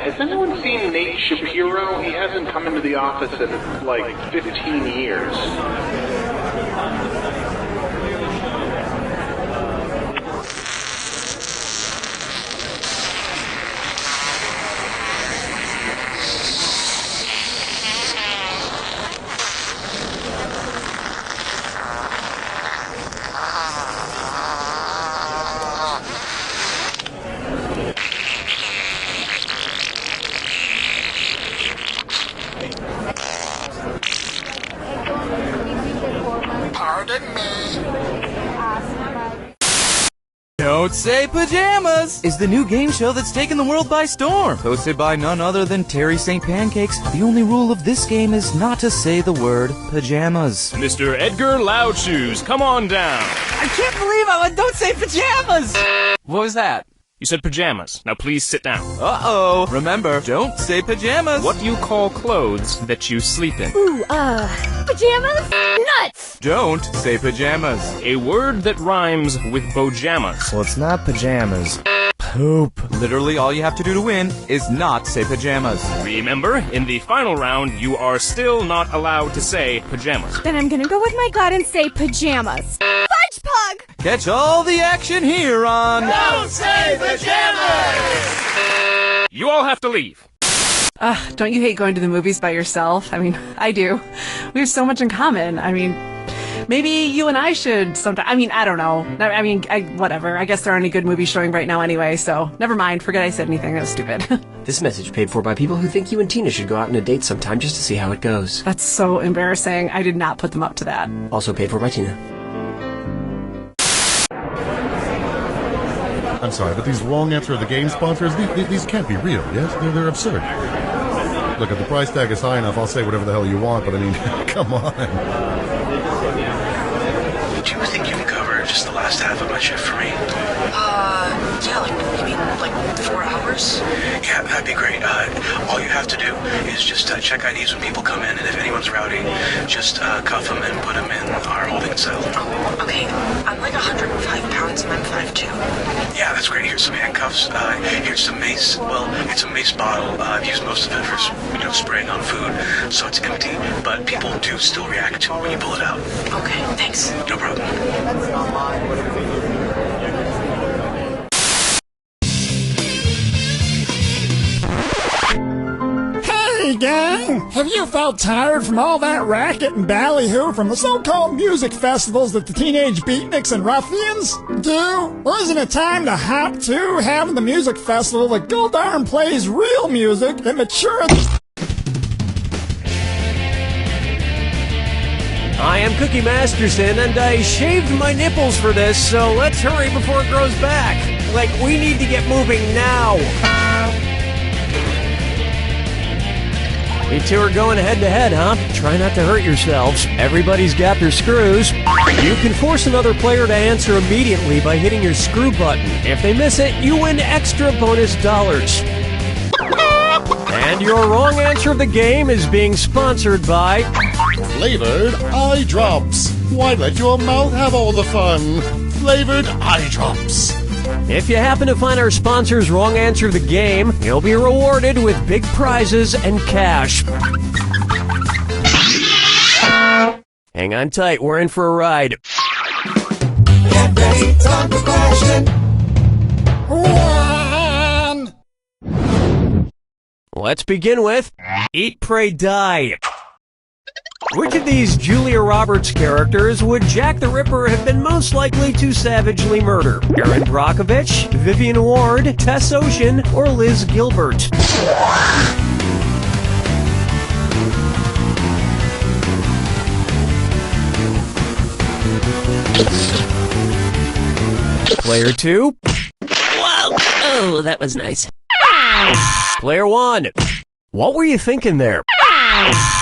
Has anyone seen Nate Shapiro? He hasn't come into the office in like 15 years. Don't Say Pajamas is the new game show that's taken the world by storm. Hosted by none other than Terry St. Pancakes. The only rule of this game is not to say the word pajamas. Mr. Edgar Loudshoes, come on down. I can't believe I Don't Say Pajamas! What was that? You said pajamas. Now please sit down. Uh-oh. Remember, don't say pajamas. What do you call clothes that you sleep in? Ooh, pajamas? Nuts! Don't say pajamas. A word that rhymes with bojamas. Well, it's not pajamas. Poop. Literally all you have to do to win is not say pajamas. Remember, in the final round, you are still not allowed to say pajamas. Then I'm gonna go with my gut and say pajamas. Fudge Pug! Catch all the action here on Don't Say Pajamas! You all have to leave. Don't you hate going to the movies by yourself? I mean, I do. We have so much in common. I mean, maybe you and I should sometime. I mean, I don't know. Whatever. I guess there aren't any good movies showing right now anyway, so never mind. Forget I said anything. That was stupid. This message paid for by people who think you and Tina should go out on a date sometime just to see how it goes. That's so embarrassing. I did not put them up to that. Also paid for by Tina. I'm sorry, but these wrong answer of the game sponsors, these can't be real, yes? They're absurd. Look, if the price tag is high enough, I'll say whatever the hell you want, but I mean, come on. Do you think you can cover just the last half of my shift for me? You mean like 4 hours? Yeah, that'd be great. All you have to do is just check IDs when people come in, and if anyone's rowdy, just cuff them and put them in our holding cell. Oh, okay. I'm like 105 pounds and I'm 5'2". Yeah, that's great. Here's some handcuffs. Here's some mace. Well, it's a mace bottle. I've used most of it for, spraying on food, so it's empty, but people do still react to it when you pull it out. Okay, thanks. No problem. That's not mine. What if Hey gang, have you felt tired from all that racket and ballyhoo from the so-called music festivals that the teenage beatniks and ruffians do? Well, isn't it time to hop to having the music festival that Goldarn plays real music that matures? I am Cookie Masterson, and I shaved my nipples for this, so let's hurry before it grows back. Like, we need to get moving now. You two are going head-to-head, huh? Try not to hurt yourselves. Everybody's got their screws. You can force another player to answer immediately by hitting your screw button. If they miss it, you win extra bonus dollars. And your wrong answer of the game is being sponsored by Flavored eye drops. Why let your mouth have all the fun? Flavored eye drops. If you happen to find our sponsor's wrong answer of the game, you'll be rewarded with big prizes and cash. Hang on tight, we're in for a ride. Get ready, time for question 1. Let's begin with Eat, Pray, Die. Which of these Julia Roberts characters would Jack the Ripper have been most likely to savagely murder? Erin Brockovich, Vivian Ward, Tess Ocean, or Liz Gilbert? Player 2. Whoa! Oh, that was nice. Player 1. What were you thinking there?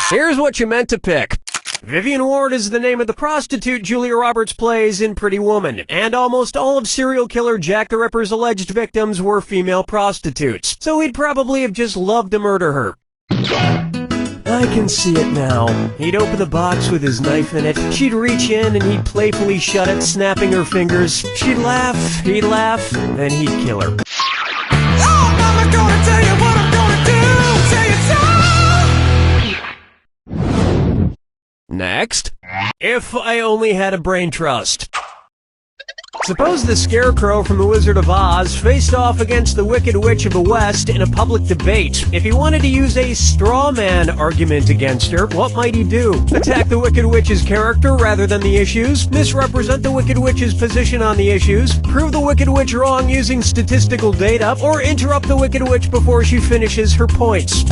Here's what you meant to pick. Vivian Ward is the name of the prostitute Julia Roberts plays in Pretty Woman, and almost all of serial killer Jack the Ripper's alleged victims were female prostitutes, so he'd probably have just loved to murder her. I can see it now. He'd open the box with his knife in it, she'd reach in and he'd playfully shut it, snapping her fingers. She'd laugh, he'd laugh, then he'd kill her. Oh, Mama, gonna tell you what I'm gonna do. Next. If I only had a brain trust. Suppose the Scarecrow from The Wizard of Oz faced off against the Wicked Witch of the West in a public debate. If he wanted to use a straw man argument against her, what might he do? Attack the Wicked Witch's character rather than the issues? Misrepresent the Wicked Witch's position on the issues? Prove the Wicked Witch wrong using statistical data? Or interrupt the Wicked Witch before she finishes her points?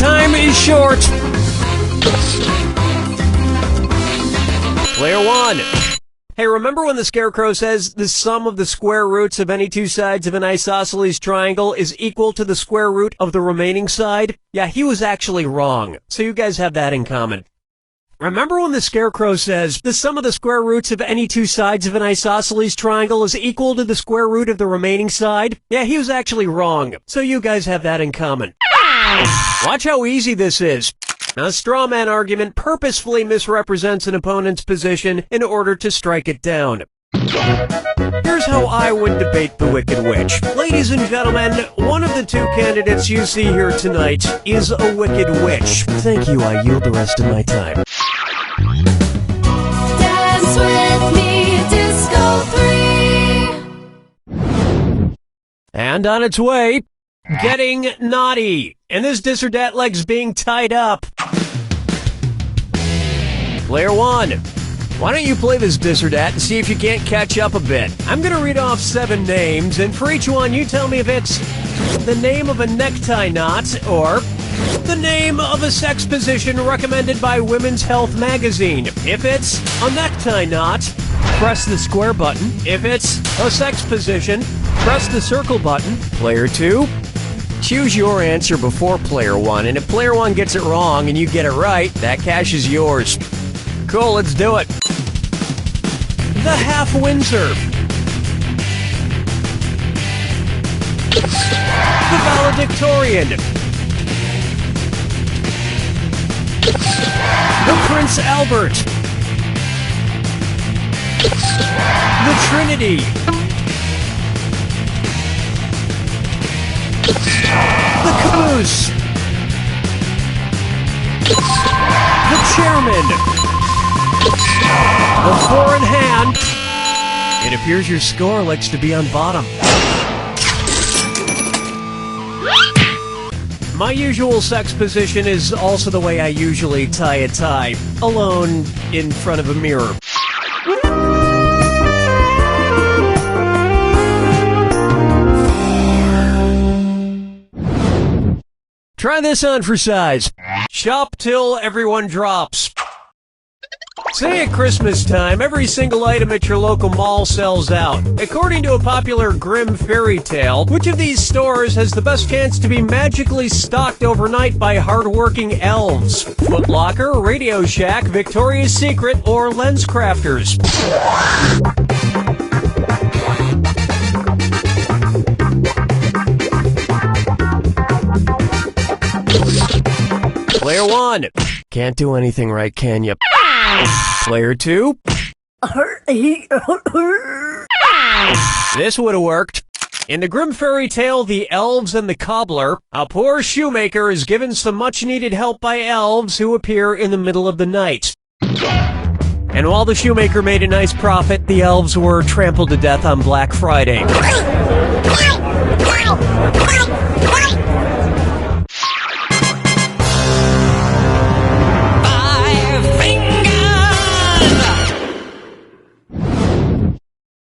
Time is short. Player 1. Hey, remember when the Scarecrow says the sum of the square roots of any two sides of an isosceles triangle is equal to the square root of the remaining side? Yeah, he was actually wrong. So you guys have that in common. Remember when the Scarecrow says the sum of the square roots of any two sides of an isosceles triangle is equal to the square root of the remaining side? Yeah, he was actually wrong. So you guys have that in common. Watch how easy this is. A straw man argument purposefully misrepresents an opponent's position in order to strike it down. Here's how I would debate the Wicked Witch. Ladies and gentlemen, one of the two candidates you see here tonight is a Wicked Witch. Thank you, I yield the rest of my time. Dance with me, Disco 3. And on its way, getting naughty. And this dis or dat leg's being tied up. Player 1. Why don't you play this dis or dat and see if you can't catch up a bit? I'm gonna read off 7 names, and for each one you tell me if it's the name of a necktie knot or the name of a sex position recommended by Women's Health magazine. If it's a necktie knot, press the square button. If it's a sex position, press the circle button. Player 2. Choose your answer before Player 1, and if Player 1 gets it wrong and you get it right, that cash is yours. Cool, let's do it. The Half Windsor. The Valedictorian. The Prince Albert. The Trinity. The Caboose. The Chairman. The Four in Hand. It appears your score likes to be on bottom. My usual sex position is also the way I usually tie a tie, alone in front of a mirror. Try this on for size. Shop till everyone drops. Say at Christmas time, every single item at your local mall sells out. According to a popular grim fairy tale, which of these stores has the best chance to be magically stocked overnight by hardworking elves? Foot Locker, Radio Shack, Victoria's Secret, or Lens Crafters? Player 1. Can't do anything right, can you? Player 2. This would have worked. In the grim fairy tale, The Elves and the Cobbler, a poor shoemaker is given some much-needed help by elves who appear in the middle of the night. And while the shoemaker made a nice profit, the elves were trampled to death on Black Friday.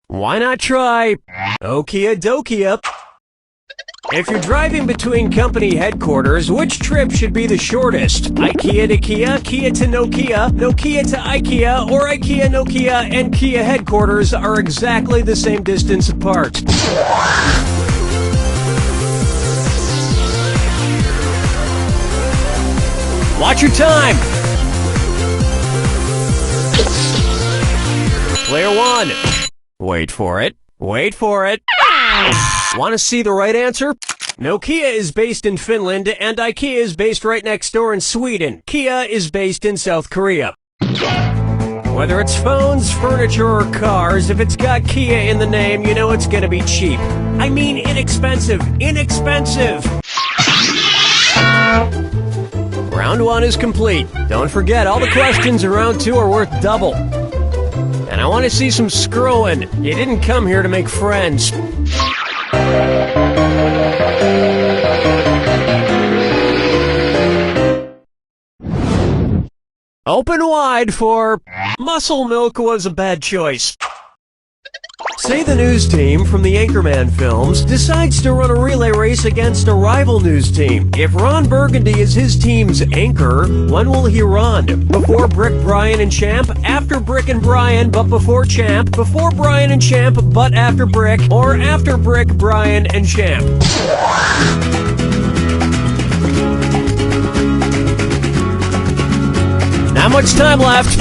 Why not try Okia Dokia? If you're driving between company headquarters, which trip should be the shortest? IKEA to Kia, Kia to Nokia, Nokia to IKEA, or IKEA, Nokia, and Kia headquarters are exactly the same distance apart. Watch your time! Player 1. Wait for it. Wait for it. Want to see the right answer? Nokia is based in Finland, and IKEA is based right next door in Sweden. Kia is based in South Korea. Whether it's phones, furniture, or cars, if it's got Kia in the name, you know it's gonna be cheap. I mean inexpensive. Inexpensive! Round 1 is complete. Don't forget, all the questions in round 2 are worth double. And I want to see some screwing. You didn't come here to make friends. Open wide for Muscle Milk was a bad choice. Say the news team from the Anchorman films decides to run a relay race against a rival news team. If Ron Burgundy is his team's anchor, when will he run? Before Brick, Brian, and Champ? After Brick and Brian, but before Champ? Before Brian and Champ, but after Brick? Or after Brick, Brian, and Champ? Not much time left.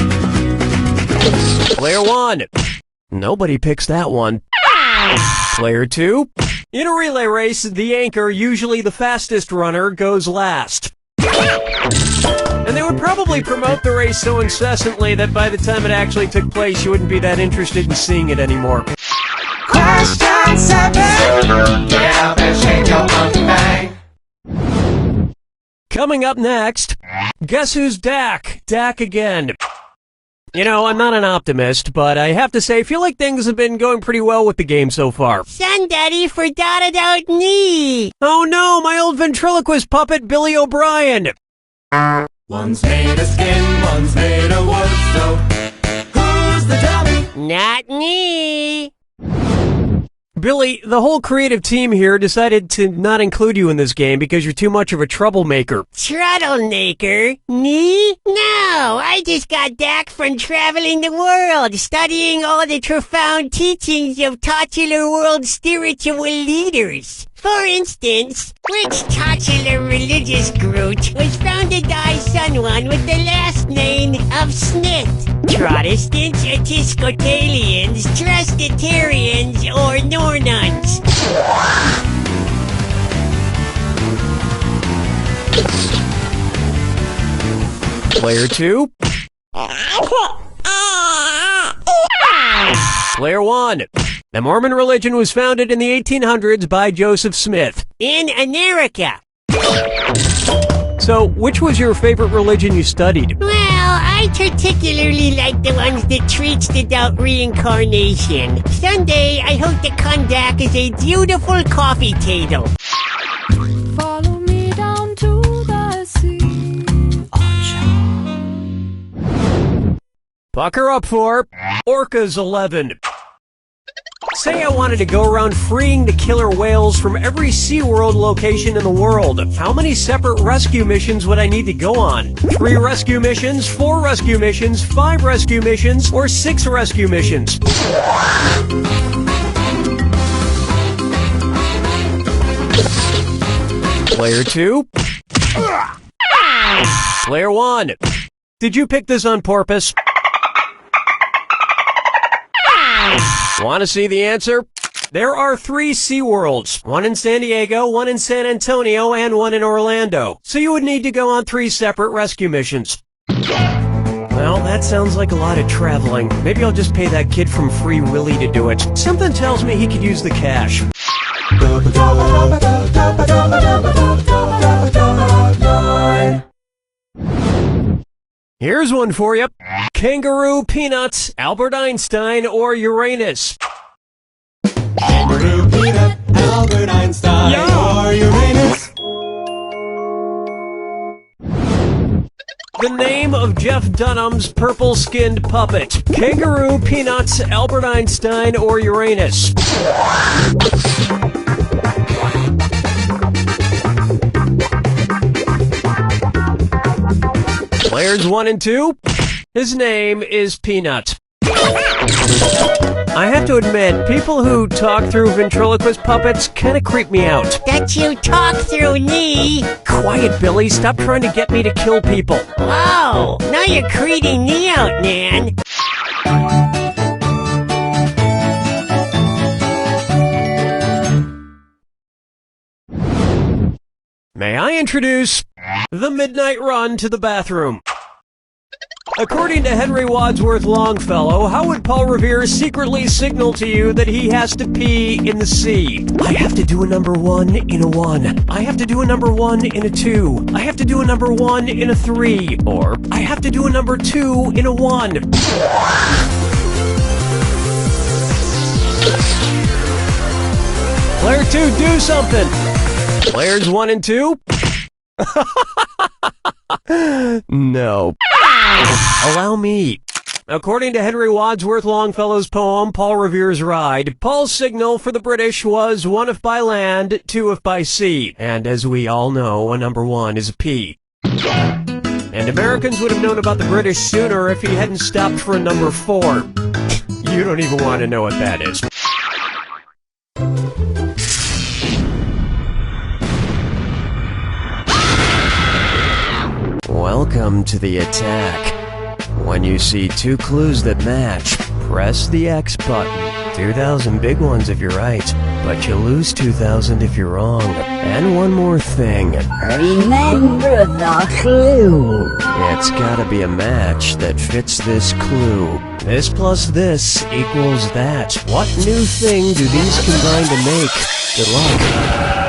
Player 1. Nobody picks that one. Player 2. In a relay race, the anchor, usually the fastest runner, goes last. And they would probably promote the race so incessantly that by the time it actually took place, you wouldn't be that interested in seeing it anymore. Question 7. Get up and shake your monkey bang. Coming up next, guess who's Dak? Dak again. You know, I'm not an optimist, but I have to say, I feel like things have been going pretty well with the game so far. Somebody forgot about me. Oh no, my old ventriloquist puppet, Billy O'Brien. One's made of skin, one's made of wood, so who's the dummy? Not me. Billy, the whole creative team here decided to not include you in this game because you're too much of a troublemaker. Troublemaker? Me? No, I just got back from traveling the world, studying all the profound teachings of titular world spiritual leaders. For instance, which titular religious group was founded by someone with the last name of Smith? Protestants, Episcopalians, Trustitarians, or Nornuns? Player 2. Player 1. The Mormon religion was founded in the 1800s by Joseph Smith. In America. So, which was your favorite religion you studied? Well, I particularly like the ones that preach about reincarnation. Someday, I hope to come back as a beautiful coffee table. Follow me down to the sea. Pucker up for Orcas 11. Say I wanted to go around freeing the killer whales from every SeaWorld location in the world. How many separate rescue missions would I need to go on? 3 rescue missions, 4 rescue missions, 5 rescue missions, or 6 rescue missions? Player 2. Player 1. Did you pick this on purpose? Want to see the answer? There are 3 SeaWorlds, one in San Diego, one in San Antonio, and one in Orlando. So you would need to go on 3 separate rescue missions. Well, that sounds like a lot of traveling. Maybe I'll just pay that kid from Free Willy to do it. Something tells me he could use the cash. Here's one for you. Kangaroo, Peanuts, Albert Einstein, or Uranus? Kangaroo, peanut, Albert Einstein, or Uranus. The name of Jeff Dunham's purple-skinned puppet. Kangaroo, Peanuts, Albert Einstein, or Uranus? Players 1 and 2, his name is Peanut. I have to admit, people who talk through ventriloquist puppets kind of creep me out. That you talk through me? Quiet, Billy. Stop trying to get me to kill people. Oh, now you're creeping me out, man. May I introduce the midnight run to the bathroom? According to Henry Wadsworth Longfellow, how would Paul Revere secretly signal to you that he has to pee in the sea? I have to do a number 1 in a 1. I have to do a number 1 in a 2. I have to do a number 1 in a 3. Or, I have to do a number 2 in a 1. Player 2, do something! Players 1 and 2? No. Allow me. According to Henry Wadsworth Longfellow's poem, Paul Revere's Ride, Paul's signal for the British was 1 if by land, 2 if by sea. And as we all know, a number 1 is a P. And Americans would have known about the British sooner if he hadn't stopped for a number 4. You don't even want to know what that is. Welcome to the attack. When you see 2 clues that match, press the X button. 2,000 big ones if you're right, but you lose 2,000 if you're wrong. And one more thing. Remember the clue. It's gotta be a match that fits this clue. This plus this equals that. What new thing do these combine to make? Good luck.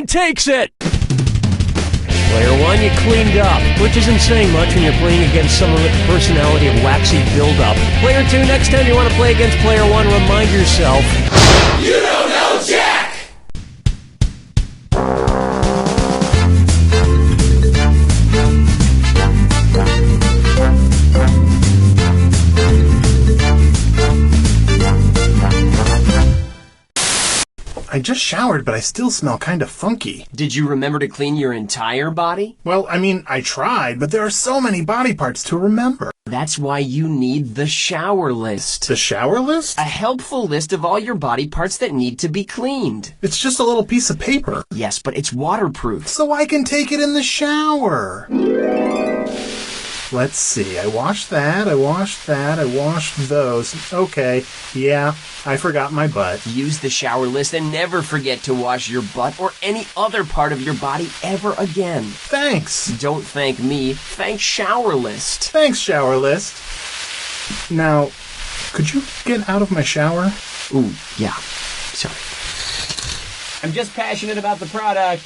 Takes it! Player 1, you cleaned up, which isn't saying much when you're playing against someone with the personality of waxy build-up. Player 2, next time you want to play against Player 1, remind yourself... You don't know Jack! I just showered, but I still smell kind of funky. Did you remember to clean your entire body? Well, I mean, I tried, but there are so many body parts to remember. That's why you need the shower list. The shower list? A helpful list of all your body parts that need to be cleaned. It's just a little piece of paper. Yes, but it's waterproof. So I can take it in the shower. Let's see. I washed that, I washed those. Okay, yeah, I forgot my butt. Use the shower list and never forget to wash your butt or any other part of your body ever again. Thanks. Don't thank me. Thank Shower List. Thanks, Shower List. Now, could you get out of my shower? Ooh, yeah. Sorry. I'm just passionate about the product.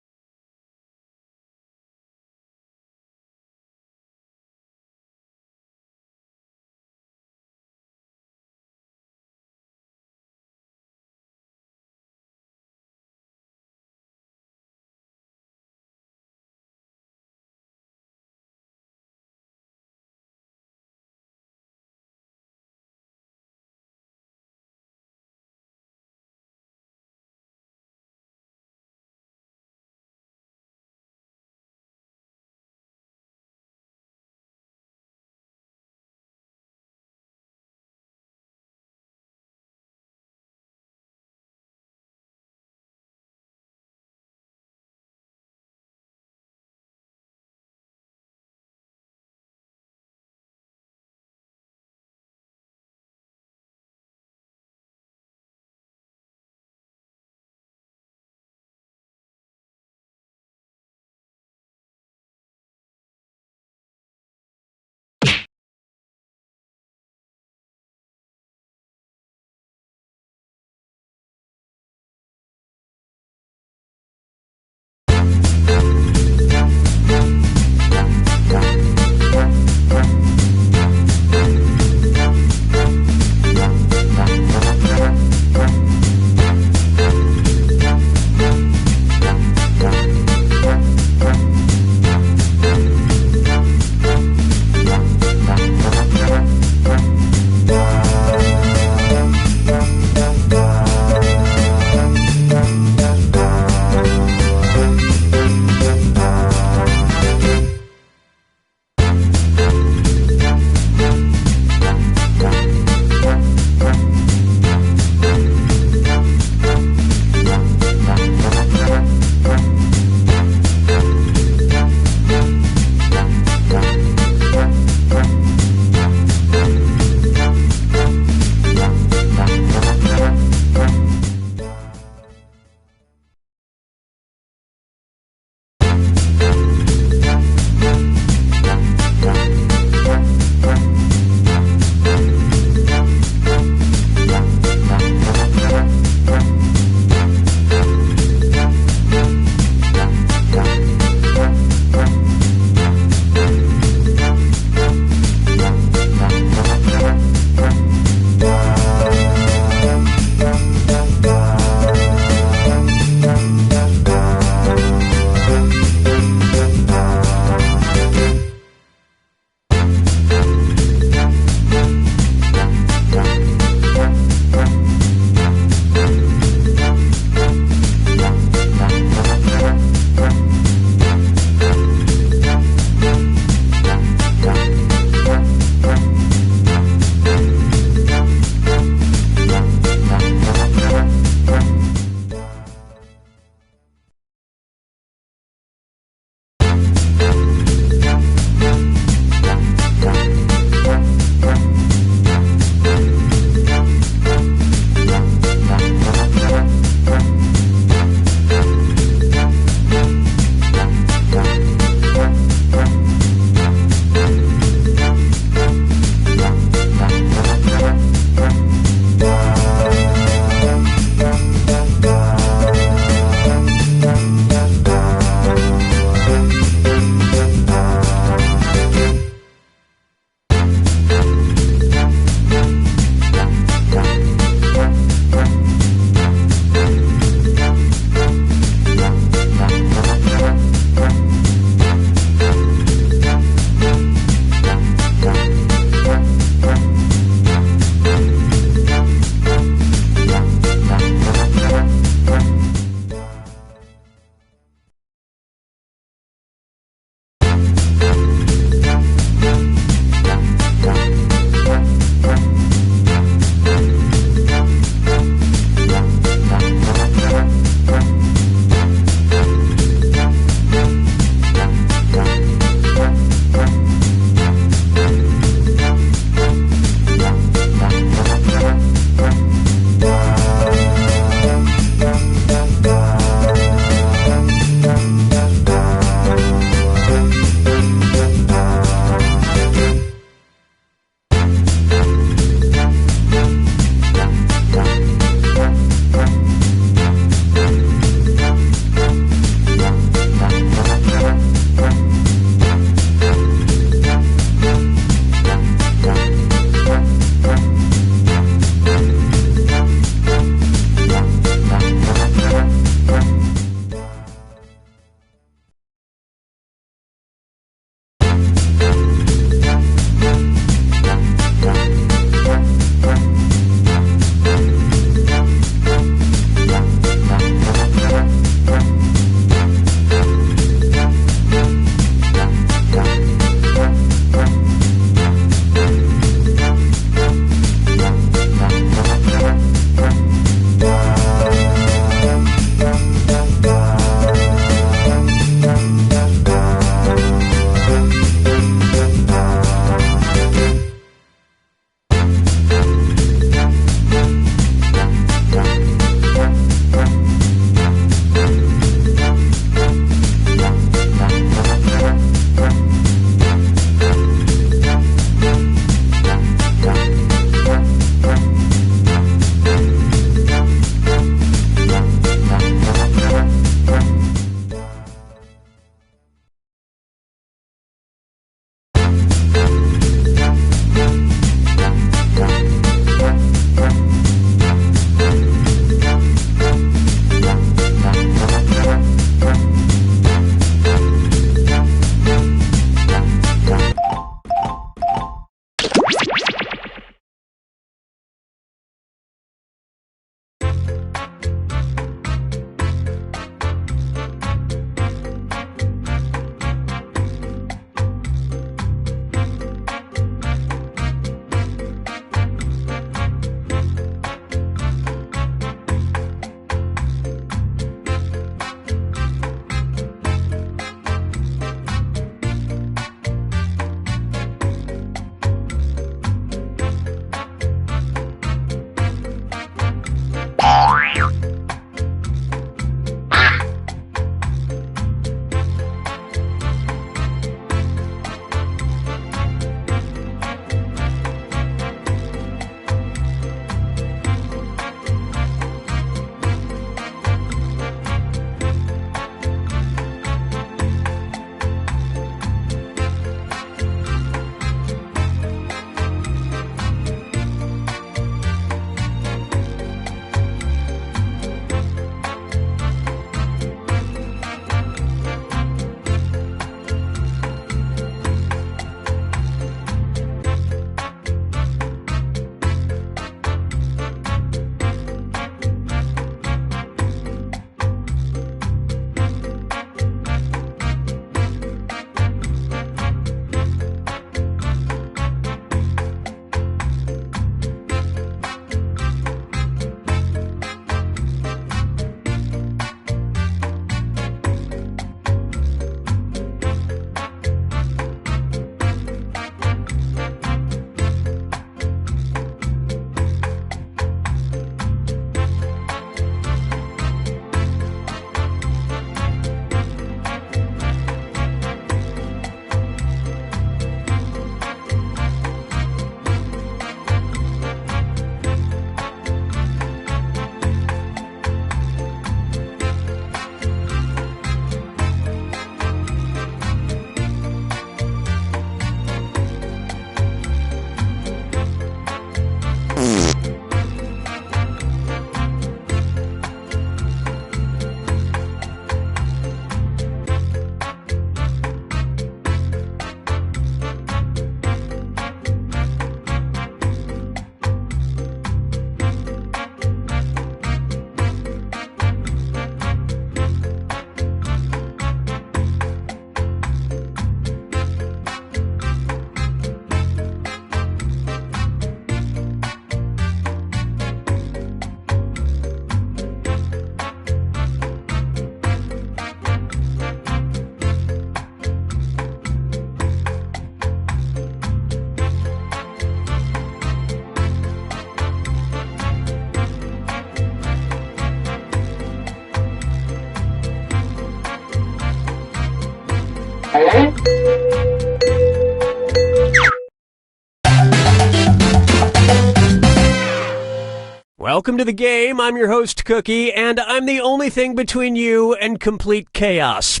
Welcome to the game. I'm your host, Cookie, and I'm the only thing between you and complete chaos.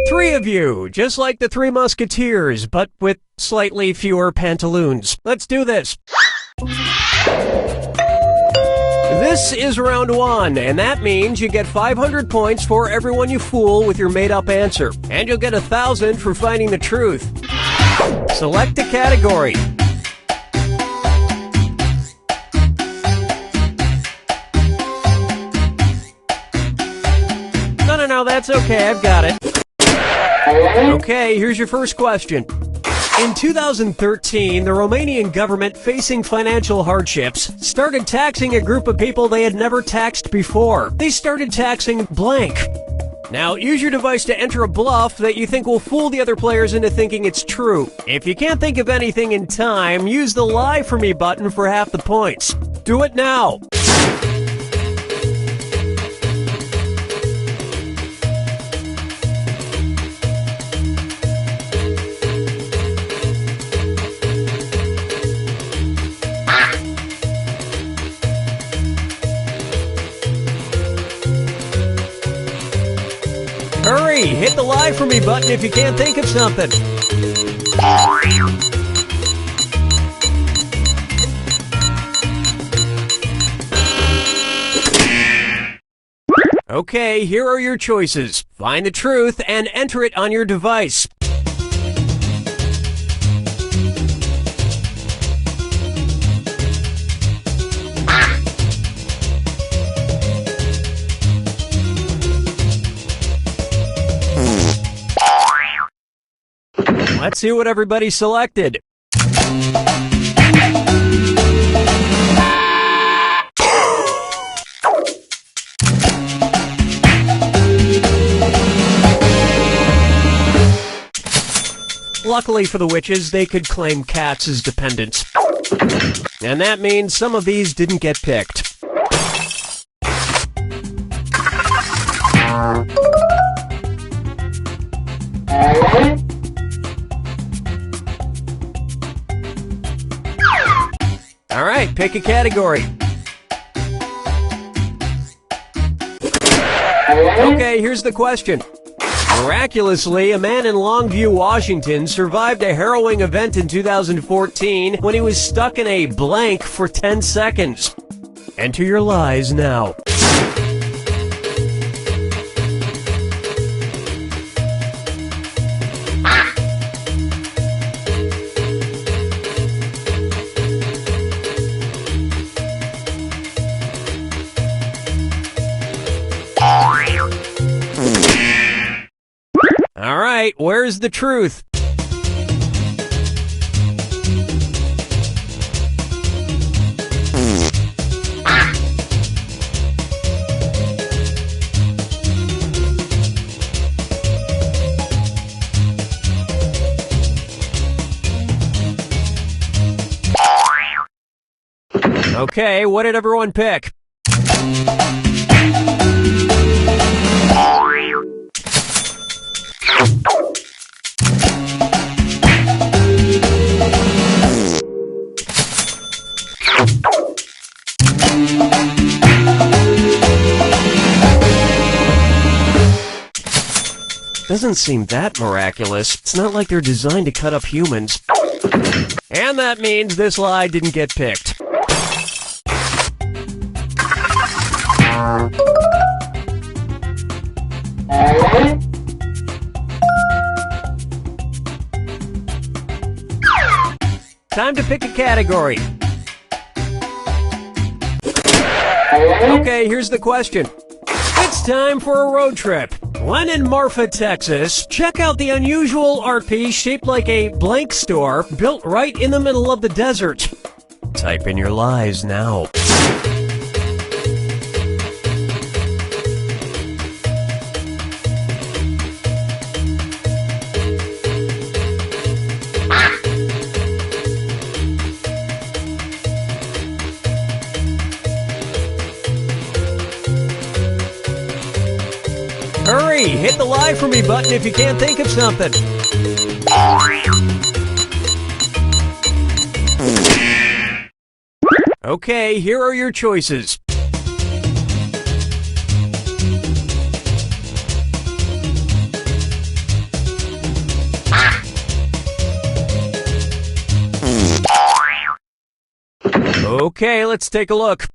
3 of you, just like the 3 Musketeers, but with slightly fewer pantaloons. Let's do this. This is round 1, and that means you get 500 points for everyone you fool with your made-up answer, and you'll get 1,000 for finding the truth. Select a category. No, that's okay, I've got it. Okay, here's your first question. In 2013, the Romanian government, facing financial hardships, started taxing a group of people they had never taxed before. They started taxing blank. Now, use your device to enter a bluff that you think will fool the other players into thinking it's true. If you can't think of anything in time, use the Lie For Me button for half the points. Do it now. Hurry! Hit the Lie For Me button if you can't think of something. Okay, here are your choices. Find the truth and enter it on your device. Let's see what everybody selected. Luckily for the witches, they could claim cats as dependents. And that means some of these didn't get picked. All right, pick a category. Okay, here's the question. Miraculously, a man in Longview, Washington survived a harrowing event in 2014 when he was stuck in a blank for 10 seconds. Enter your lies now. All right, where's the truth? Okay, what did everyone pick? Doesn't seem that miraculous. It's not like they're designed to cut up humans. And that means this lie didn't get picked. Time to pick a category. Okay, here's the question. It's time for a road trip. When in Marfa, Texas, check out the unusual art piece shaped like a blank store built right in the middle of the desert. Type in your lies now. Hurry! Hit the Lie For Me button if you can't think of something. Okay, here are your choices. Okay, let's take a look.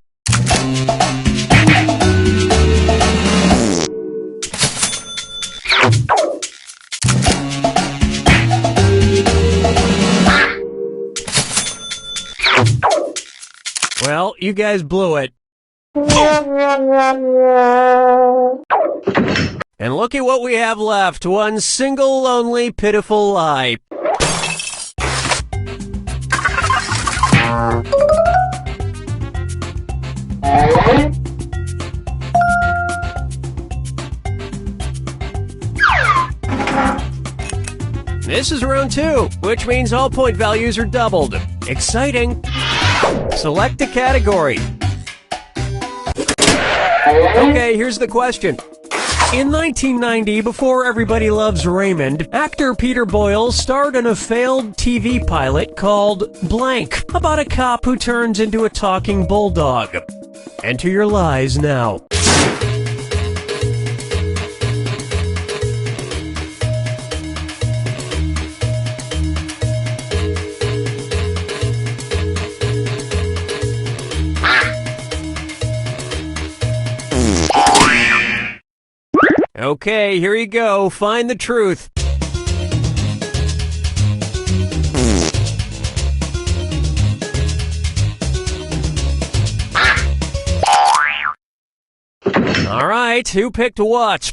Well, you guys blew it. And look at what we have left. One single, lonely, pitiful lie. This is round 2, which means all point values are doubled. Exciting. Select a category. Okay, here's the question. In 1990, before Everybody Loves Raymond, actor Peter Boyle starred in a failed TV pilot called Blank, about a cop who turns into a talking bulldog. Enter your lies now. Okay, here you go. Find the truth. All right, who picked what?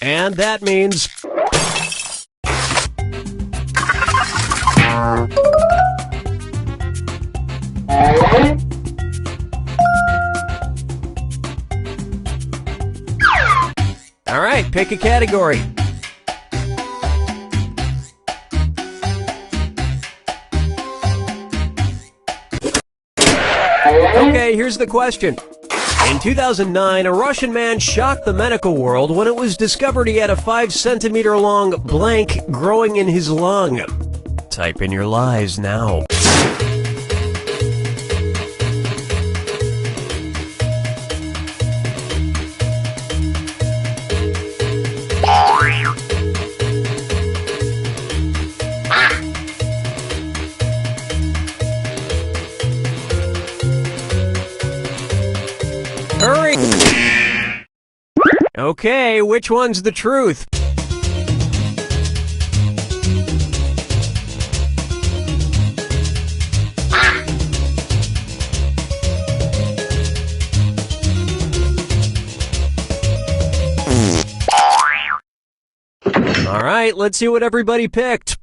And that means... All right, pick a category. Okay, here's the question. In 2009, a Russian man shocked the medical world when it was discovered he had a 5-centimeter long blank growing in his lung. Type in your lies now. Hurry! Okay, which one's the truth? All right, let's see what everybody picked.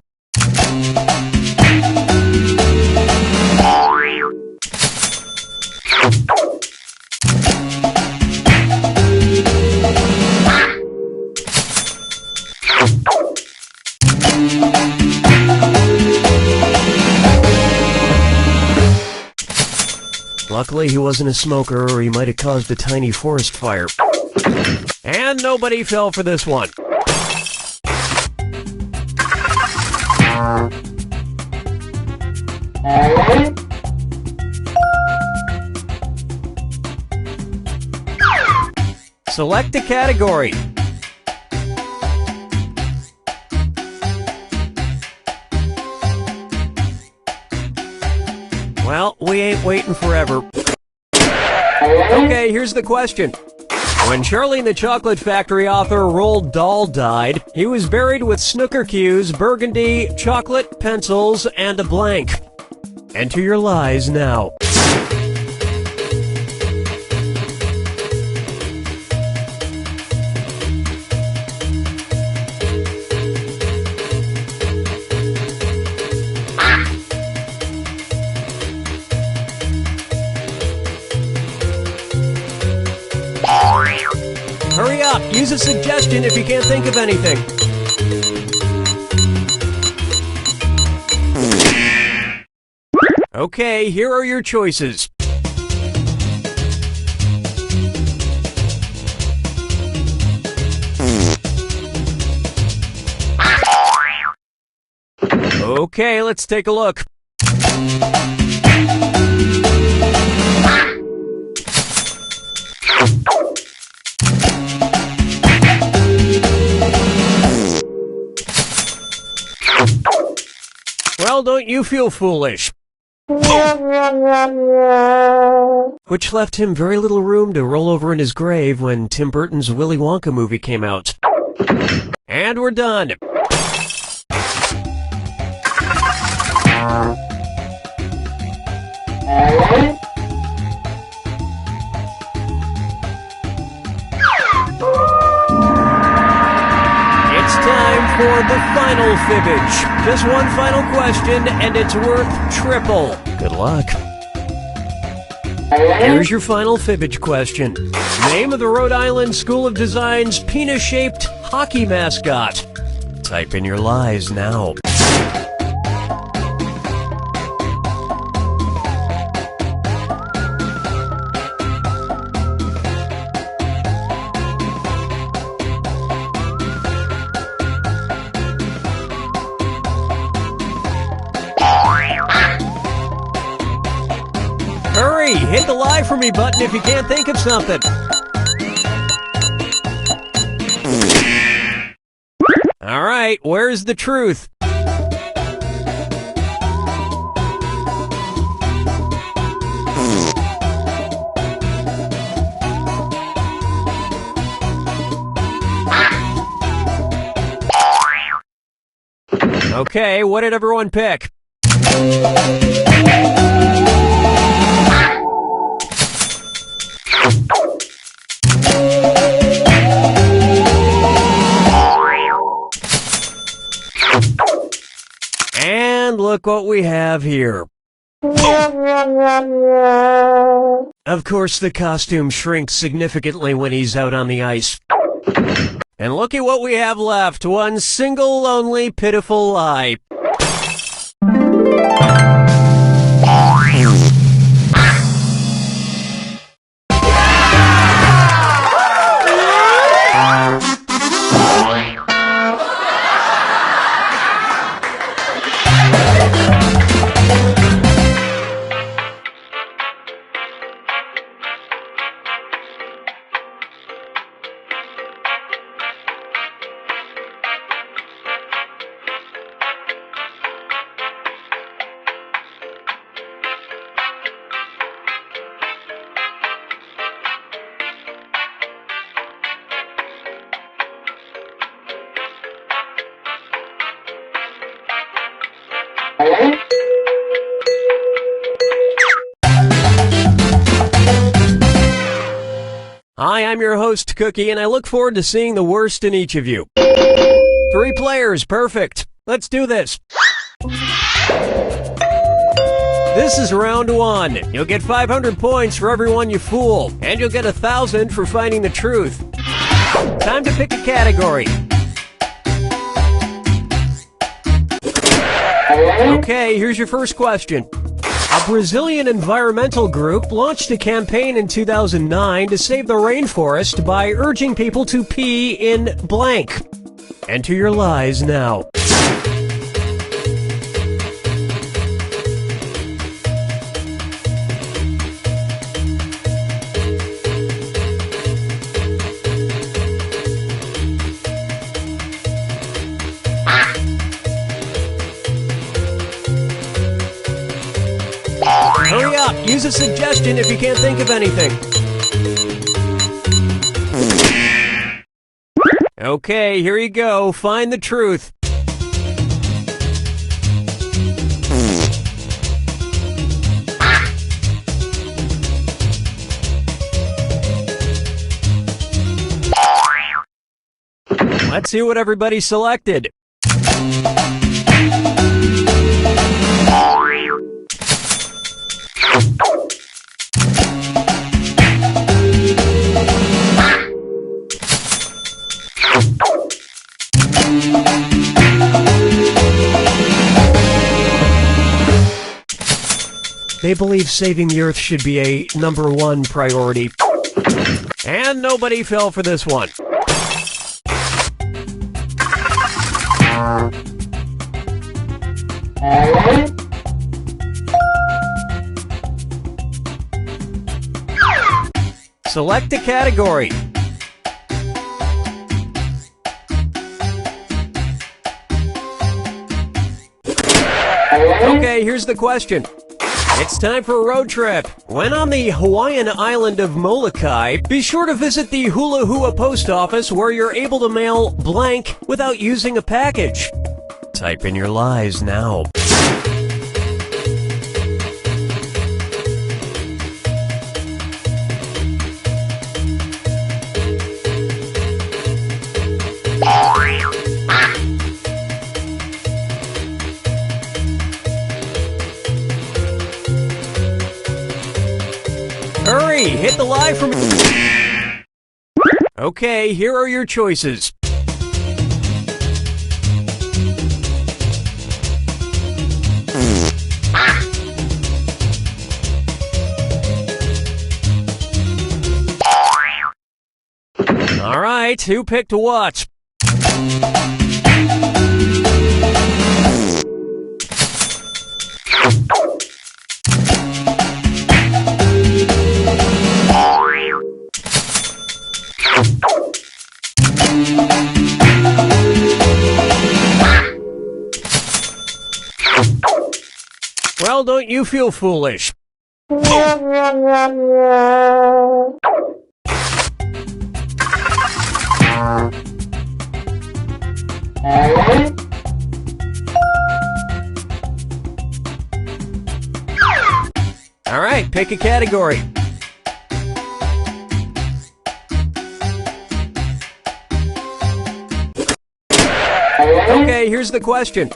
Luckily, he wasn't a smoker, or he might have caused a tiny forest fire. And nobody fell for this one. Select a category. Well, we ain't waiting forever. Okay, here's the question. When Charlie and the Chocolate Factory author Roald Dahl died, he was buried with snooker cues, burgundy, chocolate, pencils, and a blank. Enter your lies now. Hurry up! Use a suggestion if you can't think of anything. Okay, here are your choices. Okay, let's take a look. Well, don't you feel foolish? Which left him very little room to roll over in his grave when Tim Burton's Willy Wonka movie came out. And we're done. It's time for the final fibbage. Just one final question, and it's worth triple. Good luck. Here's your final fibbage question. Name of the Rhode Island School of Design's penis-shaped hockey mascot. Type in your lies now. Hurry, hit the lie for me button if you can't think of something. All right, where's the truth? Okay, what did everyone pick? And look what we have here. Of course, the costume shrinks significantly when he's out on the ice. And look at what we have left. One single, lonely, pitiful lie. Hi, I'm your host, Cookie, and I look forward to seeing the worst in each of you. 3 players, perfect. Let's do this. This is round 1. You'll get 500 points for everyone you fool, and you'll get 1,000 for finding the truth. Time to pick a category. Okay, here's your first question. A Brazilian environmental group launched a campaign in 2009 to save the rainforest by urging people to pee in blank. Enter your lies now. Hurry up! Use a suggestion if you can't think of anything. Okay, here you go. Find the truth. Let's see what everybody selected. They believe saving the Earth should be a #1 priority. And nobody fell for this one. Select a category. Okay, here's the question. It's time for a road trip. When on the Hawaiian island of Molokai, be sure to visit the Hula Hua post office where you're able to mail blank without using a package. Type in your lies now. Hurry, hit the lie from... Okay, here are your choices. All right, who picked what? Well, don't you feel foolish? All right, pick a category. Okay, here's the question.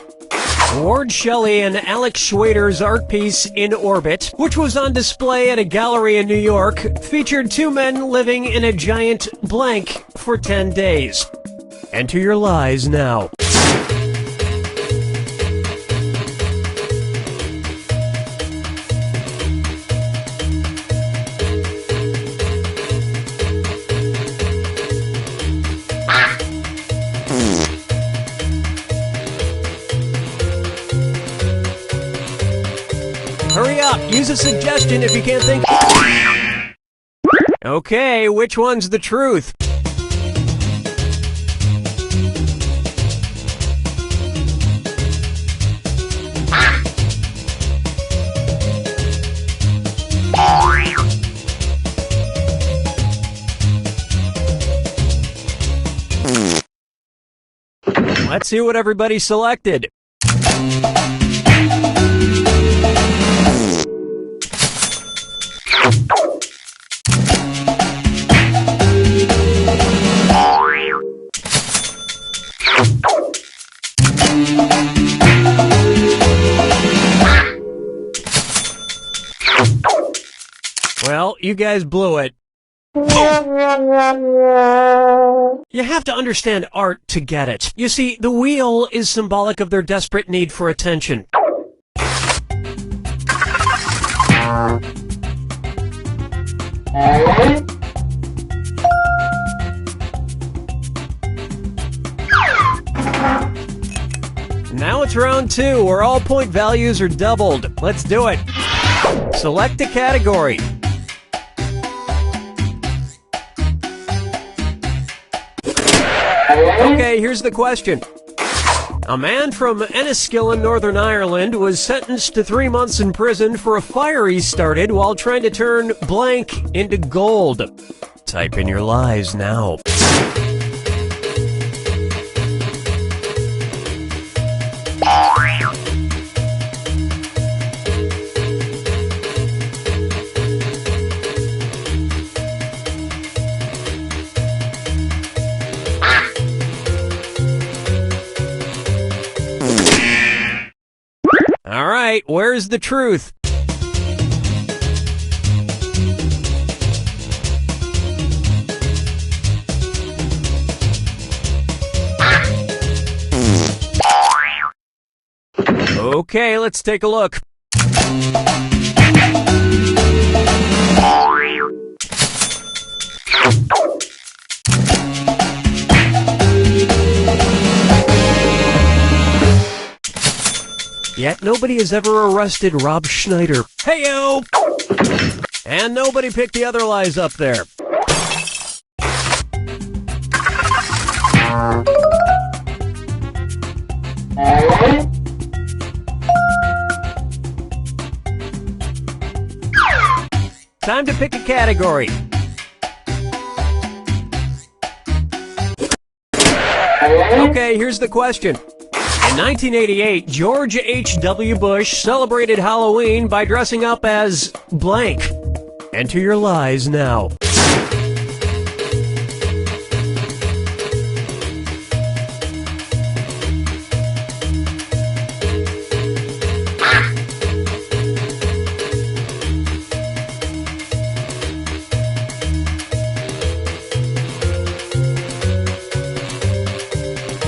Ward Shelley and Alex Schwader's art piece In Orbit, which was on display at a gallery in New York, featured two men living in a giant blank for 10 days. Enter your lies now. Hurry up, use a suggestion if you can't think. Okay, which one's the truth? Let's see what everybody selected. Well, you guys blew it. You have to understand art to get it. You see, the wheel is symbolic of their desperate need for attention. Now it's round 2, where all point values are doubled. Let's do it. Select a category. Okay, here's the question. A man from Enniskillen, Northern Ireland, was sentenced to 3 months in prison for a fire he started while trying to turn blank into gold. Type in your lies now. All right, where's the truth? Okay, let's take a look. Yet nobody has ever arrested Rob Schneider. Heyo! And nobody picked the other lies up there. Time to pick a category. Okay, here's the question. In 1988, George H.W. Bush celebrated Halloween by dressing up as blank. Enter your lies now.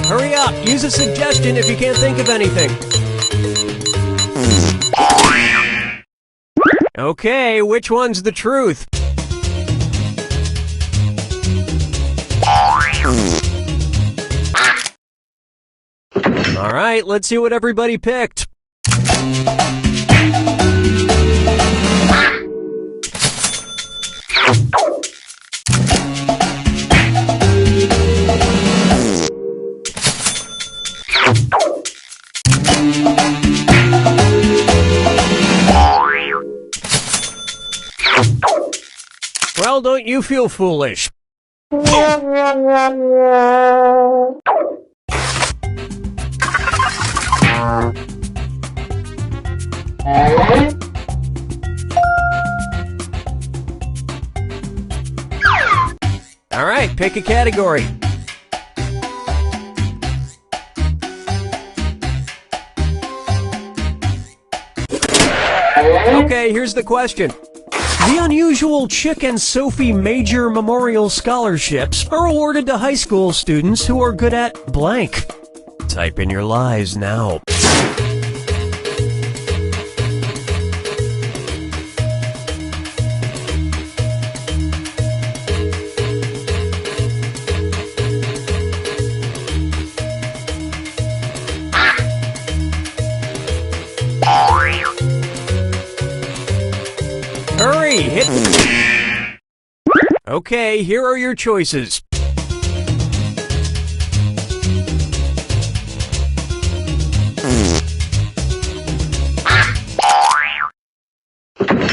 Hurry up, use a suggestion if you can't think of anything. Okay, which one's the truth? Alright, let's see what everybody picked. Well, don't you feel foolish? All right, pick a category. Okay, here's the question. The unusual Chick and Sophie Major Memorial Scholarships are awarded to high school students who are good at blank. Type in your lies now. Hurry, hit. Okay, here are your choices.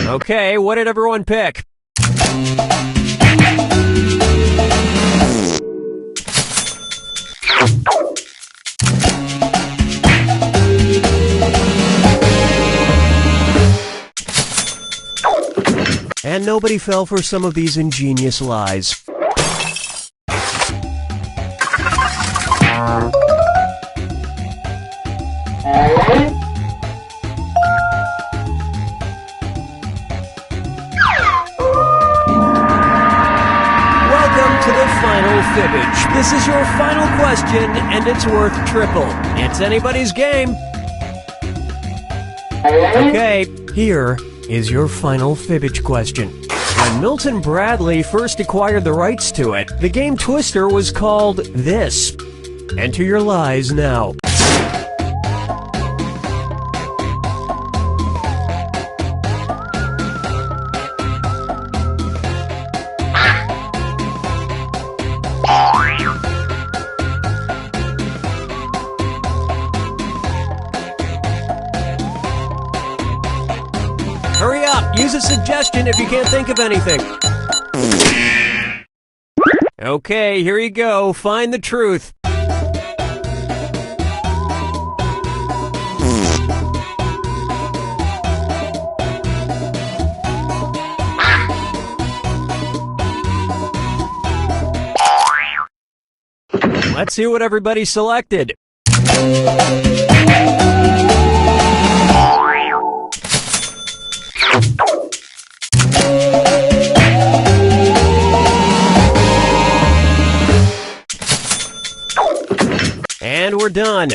Okay, what did everyone pick? And nobody fell for some of these ingenious lies. Final fibbage. This is your final question, and it's worth triple. It's anybody's game. Okay, here is your final fibbage question. When Milton Bradley first acquired the rights to it, the game Twister was called this. Enter your lies now. Hurry up! Use a suggestion if you can't think of anything. Okay, here you go. Find the truth. Let's see what everybody selected. And we're done.